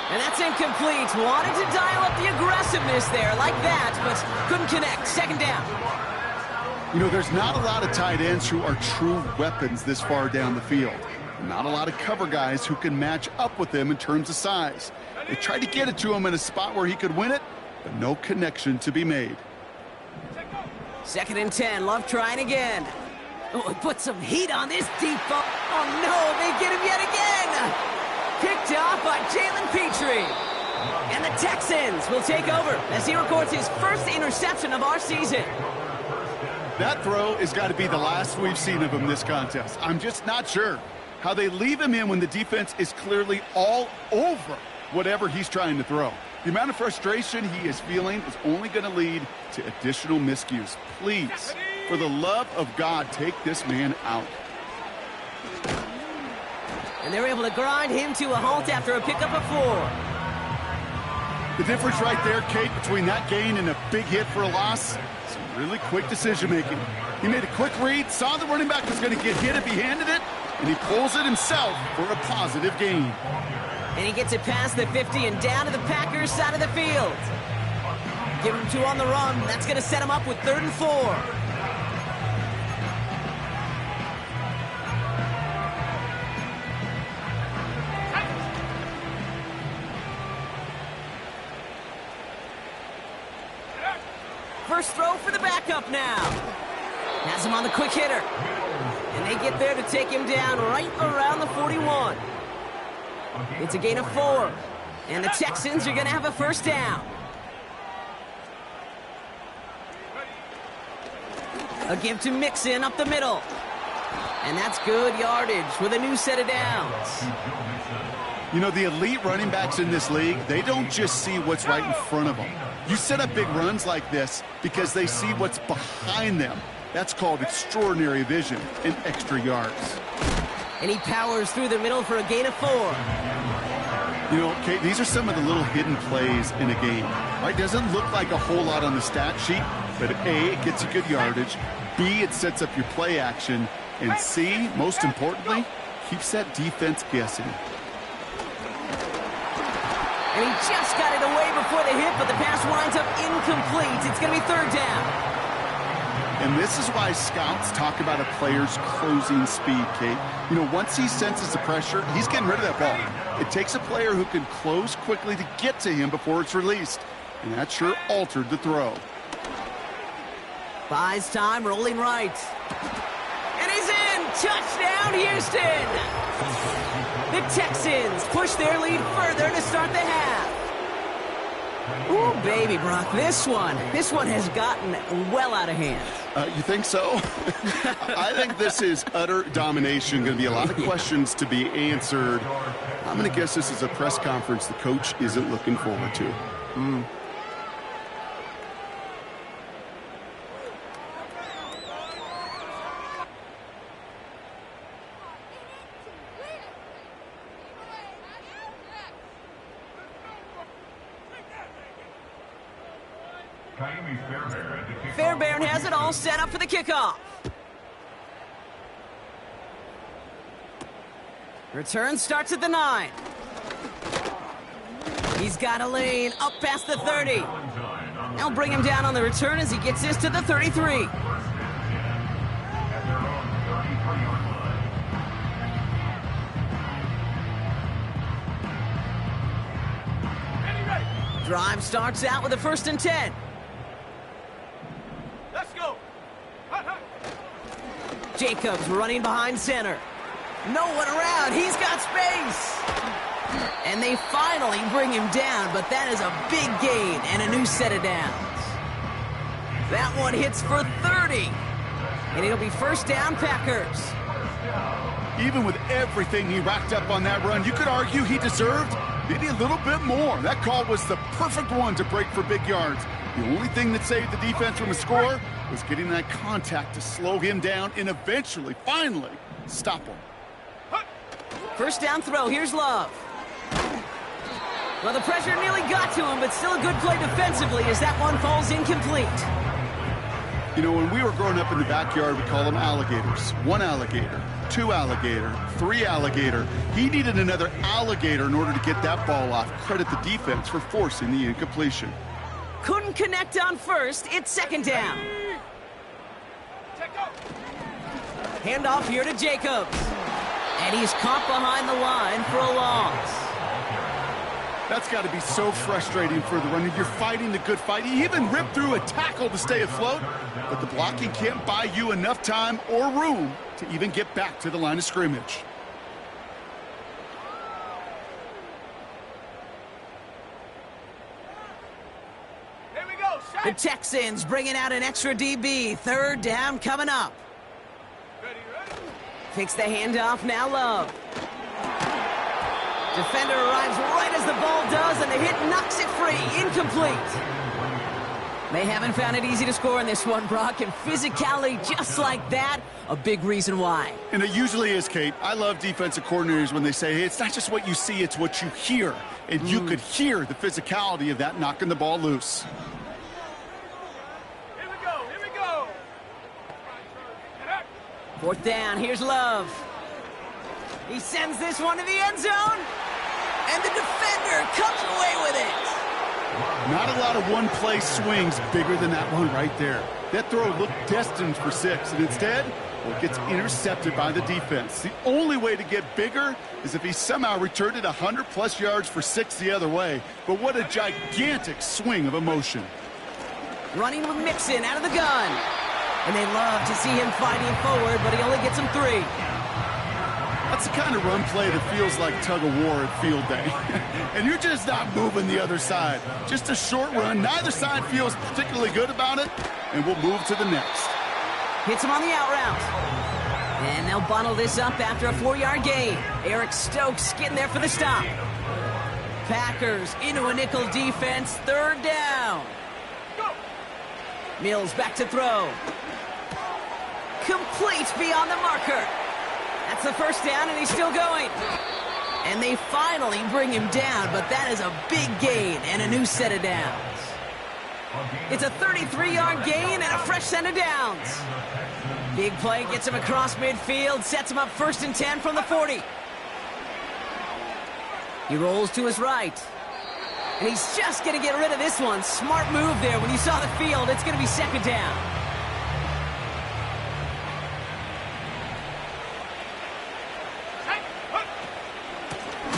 And that's incomplete. Wanted to dial up the aggressiveness there like that, but couldn't connect. Second down. You know, there's not a lot of tight ends who are true weapons this far down the field. Not a lot of cover guys who can match up with them in terms of size. They tried to get it to him in a spot where he could win it, but no connection to be made. Second and 10. Love trying again. Oh, he put some heat on this deep ball. Oh, no, they get him yet again. Picked off by Jalen Petrie. And the Texans will take over as he records his first interception of our season. That throw has got to be the last we've seen of him this contest. I'm just not sure how they leave him in when the defense is clearly all over whatever he's trying to throw. The amount of frustration he is feeling is only going to lead to additional miscues. Please, for the love of God, take this man out. And they're able to grind him to a halt after a pickup of 4. The difference right there, Kate, between that gain and a big hit for a loss, some really quick decision-making. He made a quick read, saw the running back was going to get hit if he handed it, and he pulls it himself for a positive gain. And he gets it past the 50 and down to the Packers' side of the field. Give him 2 on the run. That's going to set him up with 3rd and 4. First throw for the backup now. Has him on the quick hitter. And they get there to take him down right around the 41. It's a gain of 4. And the Texans are going to have a first down. A give to Mixon up the middle. And that's good yardage with a new set of downs. You know, the elite running backs in this league, they don't just see what's right in front of them. You set up big runs like this because they see what's behind them. That's called extraordinary vision and extra yards. And he powers through the middle for a gain of 4. You know, Kate, these are some of the little hidden plays in a game. Right? Doesn't look like a whole lot on the stat sheet, but A, it gets you good yardage. B, it sets up your play action. And C, most importantly, keeps that defense guessing. And he just got it away before the hit, but the pass winds up incomplete. It's going to be 3rd down. And this is why scouts talk about a player's closing speed, Kate. You know, once he senses the pressure, he's getting rid of that ball. It takes a player who can close quickly to get to him before it's released. And that sure altered the throw. Buys time, rolling right. And he's in! Touchdown, Houston! The Texans push their lead further to start the half. Ooh, baby, Brock, this one has gotten well out of hand. You think so? I think this is utter domination. Going to be a lot of questions to be answered. I'm going to guess this is a press conference the coach isn't looking forward to. Fairbairn has it all set up for the kickoff. Return starts at the 9. He's got a lane up past the 30. They'll bring him down on the return as he gets this to the 33. Drive starts out with a 1st and 10. Let's go. Jacobs running behind center. No one around. He's got space. And they finally bring him down, but that is a big gain and a new set of downs. That one hits for 30. And it'll be 1st down, Packers. Even with everything he racked up on that run, you could argue he deserved maybe a little bit more. That call was the perfect one to break for big yards. The only thing that saved the defense from a score was getting that contact to slow him down and eventually, finally, stop him. 1st down throw. Here's Love. Well, the pressure nearly got to him, but still a good play defensively as that one falls incomplete. You know, when we were growing up in the backyard, we called them alligators. 1 alligator, 2 alligator, 3 alligator. He needed another alligator in order to get that ball off. Credit the defense for forcing the incompletion. Couldn't connect on 1st. It's 2nd down. Handoff here to Jacobs. And he's caught behind the line for a loss. That's got to be so frustrating for the runner. You're fighting the good fight. He even ripped through a tackle to stay afloat, but the blocking can't buy you enough time or room to even get back to the line of scrimmage. Here we go. The Texans bringing out an extra DB. 3rd down coming up. Takes the handoff, now Love. Defender arrives right as the ball does, and the hit knocks it free. Incomplete. They haven't found it easy to score in this one, Brock, and physicality just like that, a big reason why. And it usually is, Kate. I love defensive coordinators when they say, hey, it's not just what you see, it's what you hear. And you could hear the physicality of that knocking the ball loose. Here we go, here we go. Fourth down, here's Love. He sends this one to the end zone, and the defender comes away with it. Not a lot of one-play swings bigger than that one right there. That throw looked destined for 6, and instead, well, it gets intercepted by the defense. The only way to get bigger is if he somehow returned it 100-plus yards for 6 the other way. But what a gigantic swing of emotion. Running with Mixon out of the gun. And they love to see him fighting forward, but he only gets him 3. That's the kind of run play that feels like tug-of-war at field day. And you're just not moving the other side. Just a short run. Neither side feels particularly good about it, and we'll move to the next. Hits him on the out route. And they'll bundle this up after a 4-yard gain. Eric Stokes getting there for the stop. Packers into a nickel defense, 3rd down. Mills back to throw. Complete beyond the marker. That's the 1st down, and he's still going. And they finally bring him down, but that is a big gain and a new set of downs. It's a 33-yard gain and a fresh set of downs. Big play gets him across midfield, sets him up 1st and 10 from the 40. He rolls to his right. And he's just going to get rid of this one. Smart move there. When you saw the field, it's going to be 2nd down.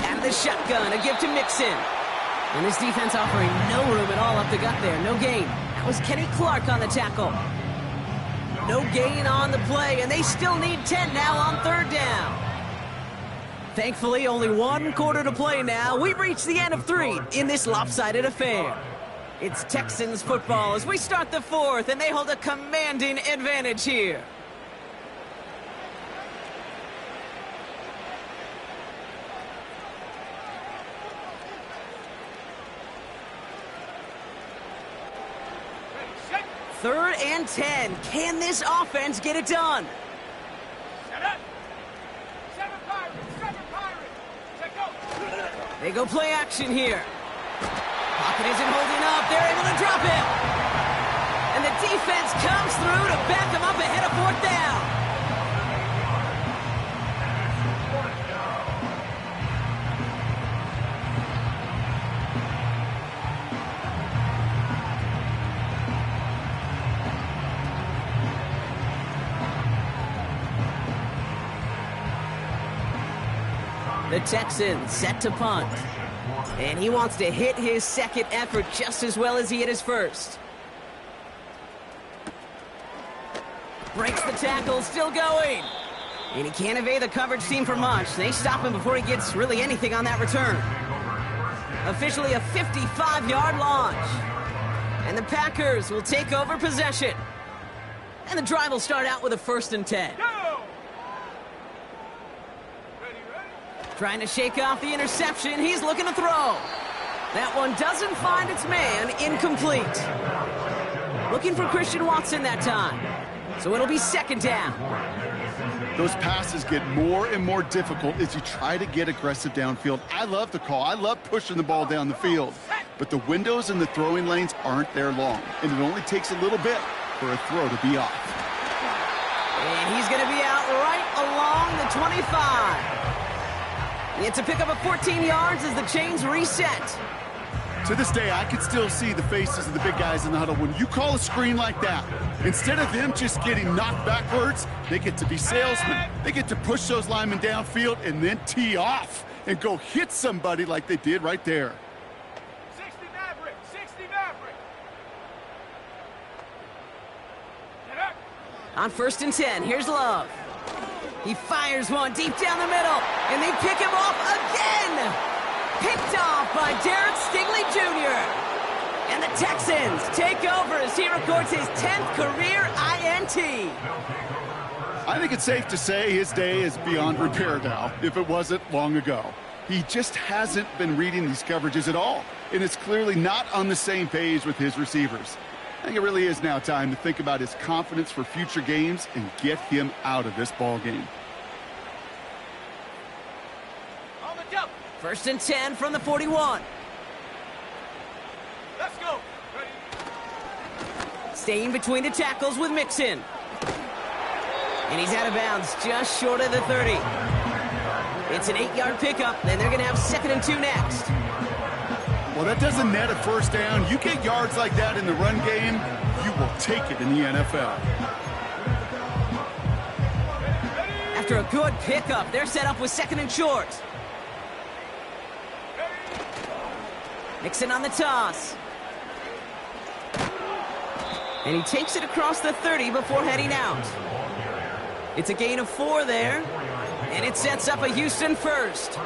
Out of the shotgun, a give to Mixon. And this defense offering no room at all up the gut there. No gain. That was Kenny Clark on the tackle. No gain on the play, and they still need 10 now on 3rd down. Thankfully, only 1 quarter to play now. We've reached the end of 3 in this lopsided affair. It's Texans football as we start the 4th, and they hold a commanding advantage here. Third and 10. Can this offense get it done? Set up. 7 Pirates. Set go. They go play action here. Pocket isn't holding up. They're able to drop him. And the defense comes through to back him up ahead of 4th down. The Texans set to punt. And he wants to hit his 2nd effort just as well as he hit his 1st. Breaks the tackle, still going. And he can't evade the coverage team for much. They stop him before he gets really anything on that return. Officially a 55-yard launch. And the Packers will take over possession. And the drive will start out with a 1st and 10. Trying to shake off the interception. He's looking to throw. That one doesn't find its man. Incomplete. Looking for Christian Watson that time. So it'll be 2nd down. Those passes get more and more difficult as you try to get aggressive downfield. I love the call. I love pushing the ball down the field. But the windows in the throwing lanes aren't there long. And it only takes a little bit for a throw to be off. And he's going to be out right along the 25. It's a pickup of 14 yards as the chains reset. To this day, I can still see the faces of the big guys in the huddle. When you call a screen like that, instead of them just getting knocked backwards, they get to be salesmen. They get to push those linemen downfield and then tee off and go hit somebody like they did right there. 60 Maverick. On 1st and 10, here's Love. He fires one deep down the middle, and they pick him off again. Picked off by Derek Stingley Jr. And the Texans take over as he records his 10th career INT. I think it's safe to say his day is beyond repair now, if it wasn't long ago. He just hasn't been reading these coverages at all, and it's clearly not on the same page with his receivers. I think it really is now time to think about his confidence for future games and get him out of this ball game. On the jump. 1st and 10 from the 41. Let's go. Staying between the tackles with Mixon. And he's out of bounds just short of the 30. It's an 8-yard pickup, and they're going to have 2nd and 2 next. Well, that doesn't net a first down. You get yards like that in the run game, you will take it in the NFL. After a good pickup, they're set up with 2nd and short. Mixon on the toss. And he takes it across the 30 before heading out. It's a gain of 4 there, and it sets up a Houston first.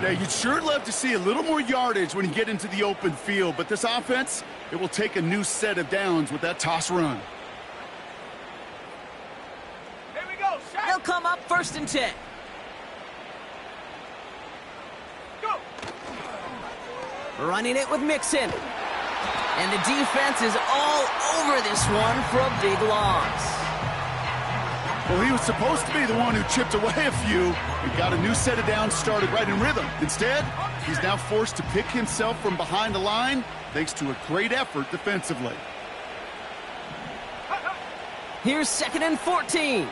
Now, you'd sure love to see a little more yardage when you get into the open field, but this offense, it will take a new set of downs with that toss run. Here we go. Shot. They'll come up 1st and 10. Go. Running it with Mixon. And the defense is all over this one for a big loss. Well, he was supposed to be the one who chipped away a few and got a new set of downs started right in rhythm. Instead, he's now forced to pick himself from behind the line thanks to a great effort defensively. Here's 2nd and 14.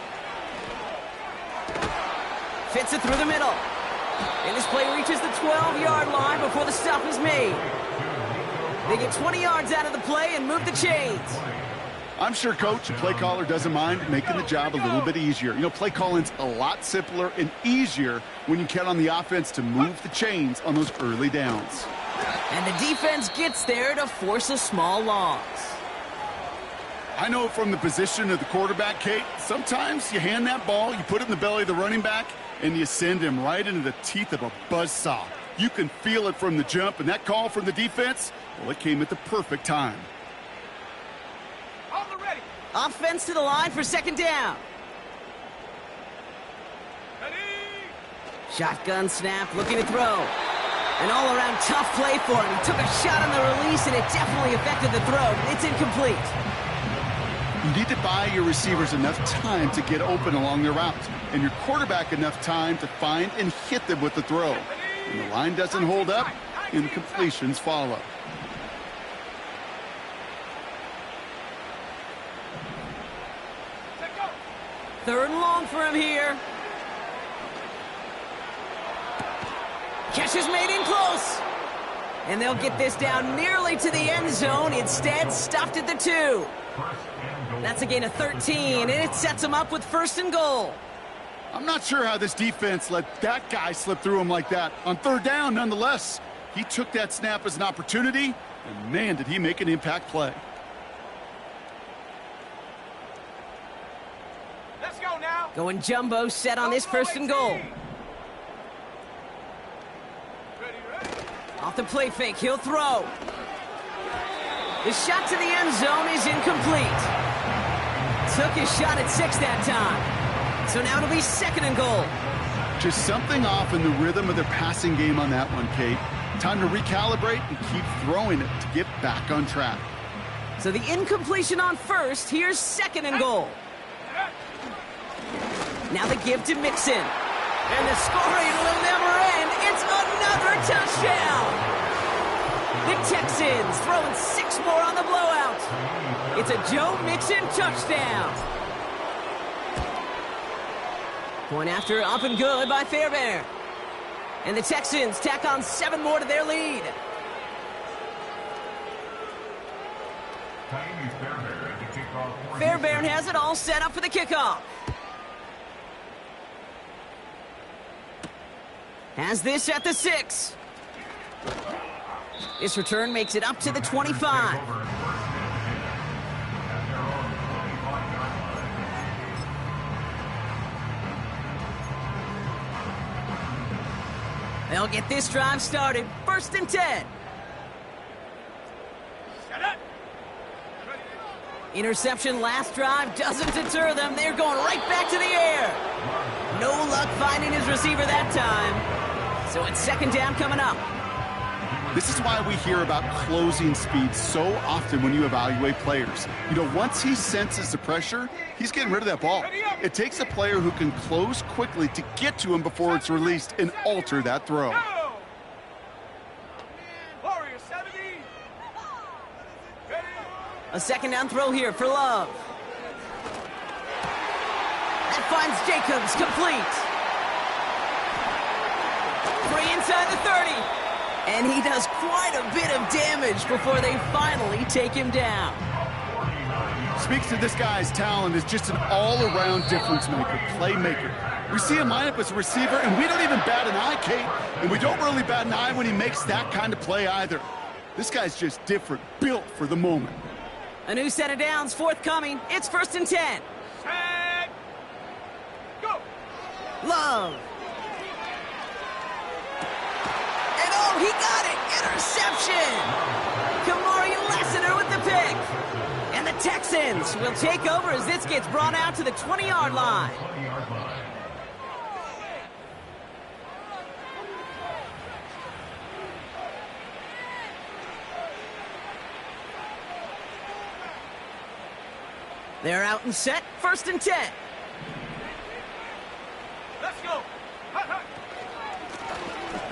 Fits it through the middle. And this play reaches the 12-yard line before the stop is made. They get 20 yards out of the play and move the chains. I'm sure coach and play caller doesn't mind making the job a little bit easier. You know, play calling's a lot simpler and easier when you count on the offense to move the chains on those early downs. And the defense gets there to force a small loss. I know from the position of the quarterback, Kate, sometimes you hand that ball, you put it in the belly of the running back, and you send him right into the teeth of a buzzsaw. You can feel it from the jump, and that call from the defense, well, it came at the perfect time. On the ready. Offense to the line for 2nd down. Ready. Shotgun snap, looking to throw. An all-around tough play for him. He took a shot on the release, and it definitely affected the throw. It's incomplete. You need to buy your receivers enough time to get open along their route, and your quarterback enough time to find and hit them with the throw. When the line doesn't hold up, incompletions follow. Third and long for him here. Catch is made in close. And they'll get this down nearly to the end zone. Instead, stopped at the 2. That's a gain of 13, and it sets them up with 1st and goal. I'm not sure how this defense let that guy slip through him like that. On 3rd down, nonetheless, he took that snap as an opportunity, and man, did he make an impact play. Let's go now. Going jumbo set on this 1st and goal. Off the play fake, he'll throw. The shot to the end zone is incomplete. Took his shot at 6 that time. So now it'll be 2nd and goal. Just something off in the rhythm of their passing game on that one, Kate. Time to recalibrate and keep throwing it to get back on track. So the incompletion on 1st, here's 2nd and goal. Now the give to Mixon. And the scoring will never end. It's another touchdown. The Texans throwing 6 more on the blowout. It's a Joe Mixon touchdown. Point after up and good by Fairbairn. And the Texans tack on 7 more to their lead. Fairbairn has it all set up for the kickoff. Has this at the 6. This return makes it up to the 25. They'll get this drive started. 1st and 10. Interception last drive doesn't deter them. They're going right back to the air. No luck finding his receiver that time. So it's 2nd down coming up. This is why we hear about closing speed so often when you evaluate players. You know, once he senses the pressure, he's getting rid of that ball. It takes a player who can close quickly to get to him before it's released and alter that throw. A second down throw here for Love. That finds Jacobs, complete. Free inside the 30. And he does quite a bit of damage before they finally take him down. Speaks to this guy's talent as just an all-around difference maker, playmaker. We see him line up as a receiver, and we don't even bat an eye, Kate. And we don't really bat an eye when he makes that kind of play either. This guy's just different, built for the moment. A new set of downs forthcoming. It's 1st and 10. Set, go. Love. And oh, he got it! Interception! Kamari Lassiter with the pick. And the Texans will take over as this gets brought out to the 20-yard line. They're out and set, 1st and 10. Let's go.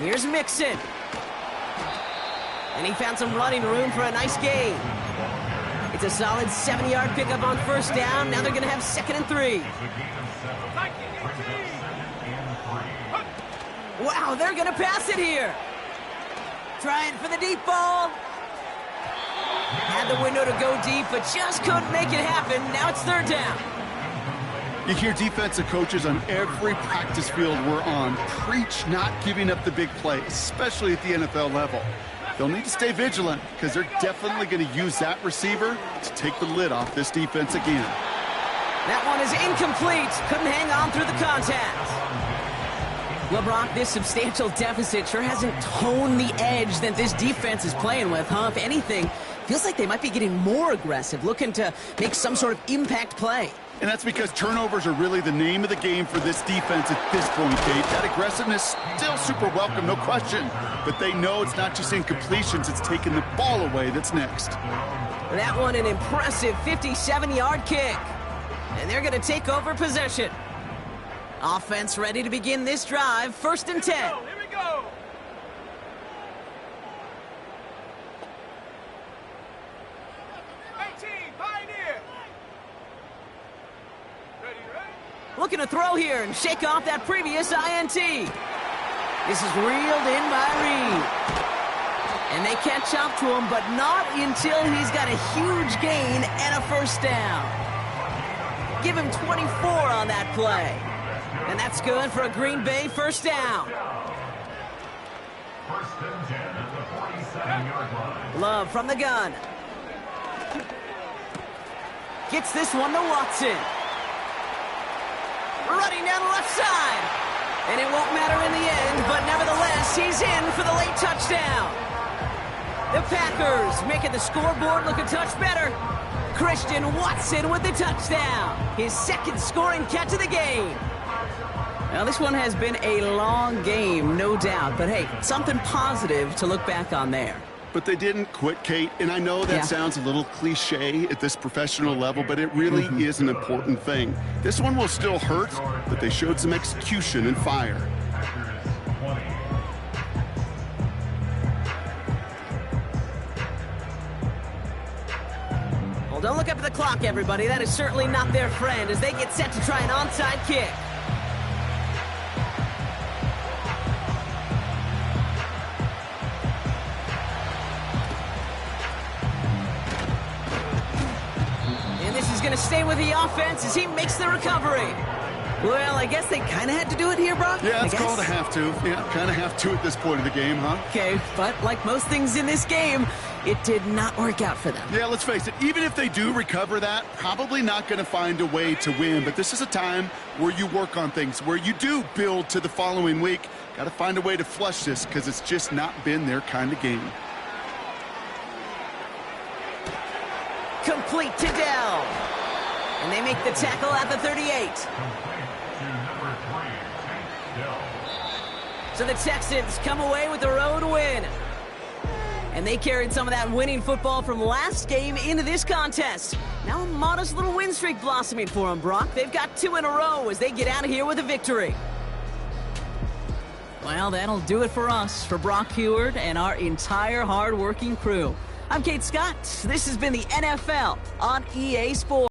Here's Mixon. And he found some running room for a nice gain. It's a solid 7-yard pickup on 1st down. Now they're going to have 2nd and 3. Wow, they're going to pass it here. Trying for the deep ball. Had the window to go deep, but just couldn't make it happen. Now it's 3rd down. You hear defensive coaches on every practice field we're on preach not giving up the big play, especially at the NFL level. They'll need to stay vigilant because they're definitely going to use that receiver to take the lid off this defense again. That one is incomplete. Couldn't hang on through the contact. Well, Brock, this substantial deficit sure hasn't toned the edge that this defense is playing with, huh? If anything, feels like they might be getting more aggressive, looking to make some sort of impact play. And that's because turnovers are really the name of the game for this defense at this point, Kate. That aggressiveness still super welcome, no question. But they know it's not just incompletions, it's taking the ball away that's next. That one an impressive 57-yard kick. And they're going to take over possession. Offense ready to begin this drive, 1st and 10. Here we go. Looking to throw here and shake off that previous INT. This is reeled in by Reed. And they catch up to him, but not until he's got a huge gain and a 1st down. Give him 24 on that play. And that's good for a Green Bay 1st down. 1st and 10 at the 47-yard line. Love from the gun. Gets this one to Watson. Running down the left side. And it won't matter in the end, but nevertheless, he's in for the late touchdown. The Packers making the scoreboard look a touch better. Christian Watson with the touchdown. His 2nd scoring catch of the game. Now, this one has been a long game, no doubt. But, hey, something positive to look back on there. But they didn't quit, Kate. And I know that sounds a little cliche at this professional level, but it really is an important thing. This one will still hurt, but they showed some execution and fire. Well, don't look up at the clock, everybody. That is certainly not their friend as they get set to try an onside kick. Going to stay with the offense as he makes the recovery. Well, I guess they kind of had to do it here, Brock. Yeah, it's called a have to. Yeah, kind of have to at this point of the game, huh? Okay, but like most things in this game, it did not work out for them. Yeah, let's face it. Even if they do recover that, probably not going to find a way to win. But this is a time where you work on things, where you do build to the following week. Got to find a way to flush this because it's just not been their kind of game. Complete to Dell. And they make the tackle at the 38. So the Texans come away with the road win. And they carried some of that winning football from last game into this contest. Now a modest little win streak blossoming for them, Brock. They've got 2 in a row as they get out of here with a victory. Well, that'll do it for us, for Brock Heward and our entire hard-working crew. I'm Kate Scott. This has been the NFL on EA Sports.